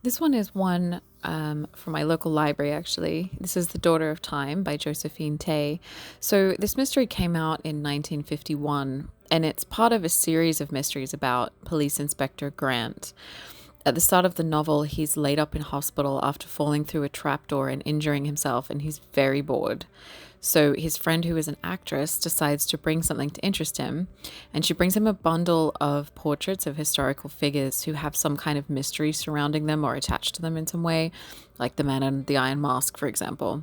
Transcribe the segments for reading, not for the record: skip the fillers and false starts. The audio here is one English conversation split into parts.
This one is one from my local library, actually. This is The Daughter of Time by Josephine Tay. So, this mystery came out in 1951, and it's part of a series of mysteries about Police Inspector Grant. At the start of the novel, he's laid up in hospital after falling through a trapdoor and injuring himself, and he's very bored. So his friend, who is an actress, decides to bring something to interest him, and she brings him a bundle of portraits of historical figures who have some kind of mystery surrounding them or attached to them in some way, like the Man in the Iron Mask, for example.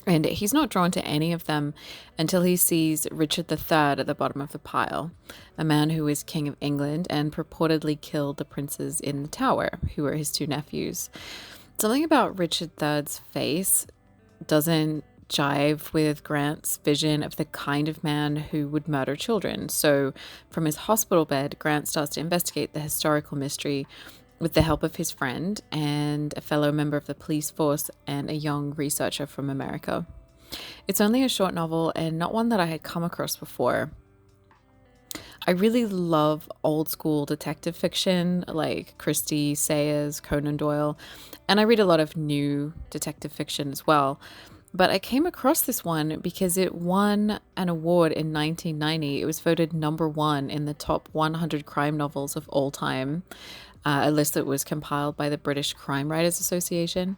And he's not drawn to any of them until he sees Richard III at the bottom of the pile, a man who is King of England and purportedly killed the princes in the Tower, who were his two nephews. Something about Richard III's face doesn't jive with Grant's vision of the kind of man who would murder children. So, from his hospital bed, Grant starts to investigate the historical mystery with the help of his friend and a fellow member of the police force and a young researcher from America. It's only a short novel and not one that I had come across before. I really love old school detective fiction like Christie, Sayers, Conan Doyle, and I read a lot of new detective fiction as well. But I came across this one because it won an award in 1990. It was voted number one in the top 100 crime novels of all time, a list that was compiled by the British Crime Writers Association.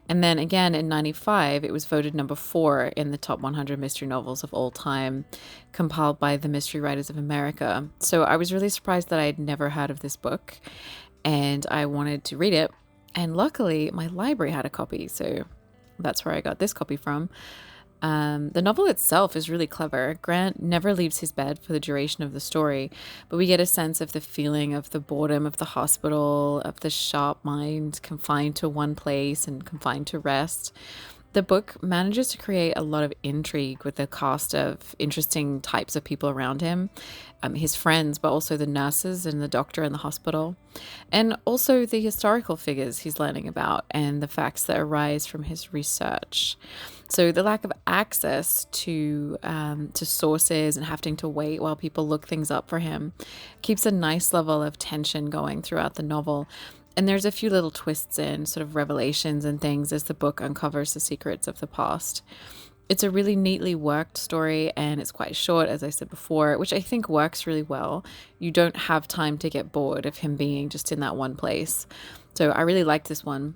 And then again in 95, it was voted number four in the top 100 mystery novels of all time, compiled by the Mystery Writers of America. So I was really surprised that I had never heard of this book and I wanted to read it. And luckily, my library had a copy. So that's where I got this copy from. The novel itself is really clever. Grant never leaves his bed for the duration of the story, but we get a sense of the feeling of the boredom of the hospital, of the sharp mind confined to one place and confined to rest. The book manages to create a lot of intrigue with the cast of interesting types of people around him, his friends, but also the nurses and the doctor in the hospital, and also the historical figures he's learning about and the facts that arise from his research. So the lack of access to sources and having to wait while people look things up for him keeps a nice level of tension going throughout the novel. And there's a few little twists in sort of revelations and things as the book uncovers the secrets of the past. It's a really neatly worked story and it's quite short, as I said before, which I think works really well. You don't have time to get bored of him being just in that one place. So I really liked this one.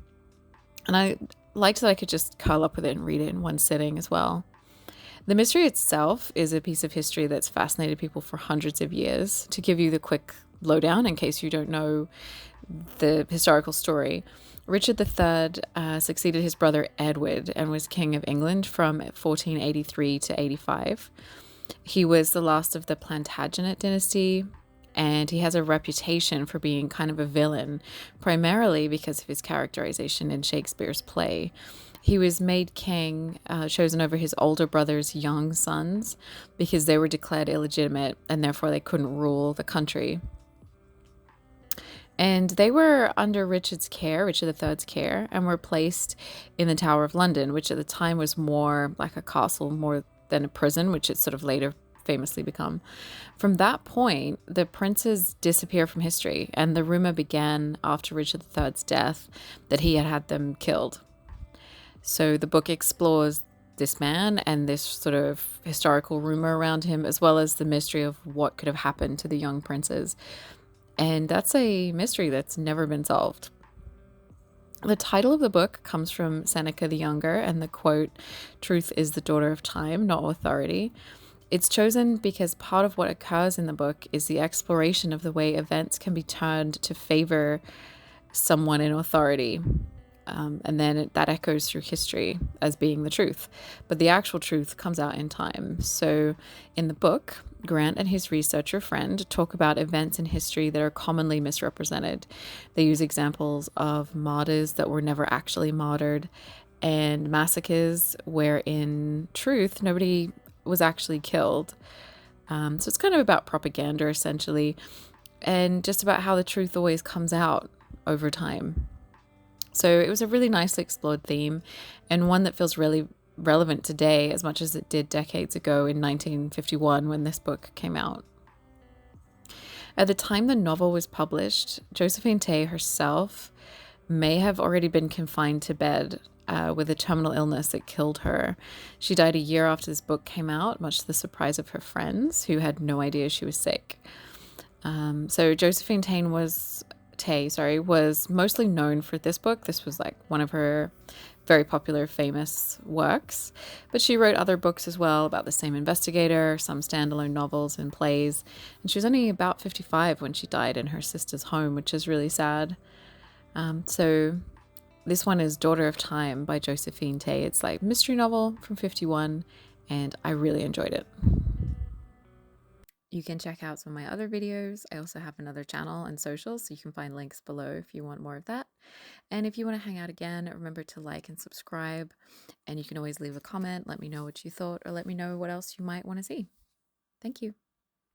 And I liked that I could just curl up with it and read it in one sitting as well. The mystery itself is a piece of history that's fascinated people for hundreds of years. To give you the quick lowdown, in case you don't know the historical story, Richard III succeeded his brother Edward and was King of England from 1483 to 85. He was the last of the Plantagenet dynasty, and he has a reputation for being kind of a villain, primarily because of his characterization in Shakespeare's play. He was made king, chosen over his older brother's young sons, because they were declared illegitimate and therefore they couldn't rule the country. And they were under Richard's care, Richard III's care, and were placed in the Tower of London, which at the time was more like a castle, more than a prison, which it sort of later famously become. From that point, the princes disappear from history, and the rumor began after Richard III's death that he had had them killed. So the book explores this man and this sort of historical rumor around him, as well as the mystery of what could have happened to the young princes. And that's a mystery that's never been solved. The title of the book comes from Seneca the Younger, and the quote, "Truth is the daughter of time, not authority." It's chosen because part of what occurs in the book is the exploration of the way events can be turned to favor someone in authority. And then that echoes through history as being the truth. But the actual truth comes out in time. So in the book, Grant and his researcher friend talk about events in history that are commonly misrepresented. They use examples of martyrs that were never actually martyred and massacres where in truth nobody was actually killed. So it's kind of about propaganda essentially, and just about how the truth always comes out over time. So it was a really nicely explored theme, and one that feels really relevant today as much as it did decades ago in 1951 when this book came out. At the time the novel was published, Josephine Tay herself may have already been confined to bed with a terminal illness that killed her. She died a year after this book came out, much to the surprise of her friends, who had no idea she was sick. So Josephine Tay was mostly known for this book. This was like one of her very popular, famous works. But she wrote other books as well about the same investigator, some standalone novels and plays. And she was only about 55 when she died in her sister's home, which is really sad. So this one is Daughter of Time by Josephine Tay. It's like mystery novel from 51, and I really enjoyed it. You can check out some of my other videos. I also have another channel and socials, so you can find links below if you want more of that. And if you want to hang out again, remember to like and subscribe. And you can always leave a comment, let me know what you thought, or let me know what else you might want to see. Thank you.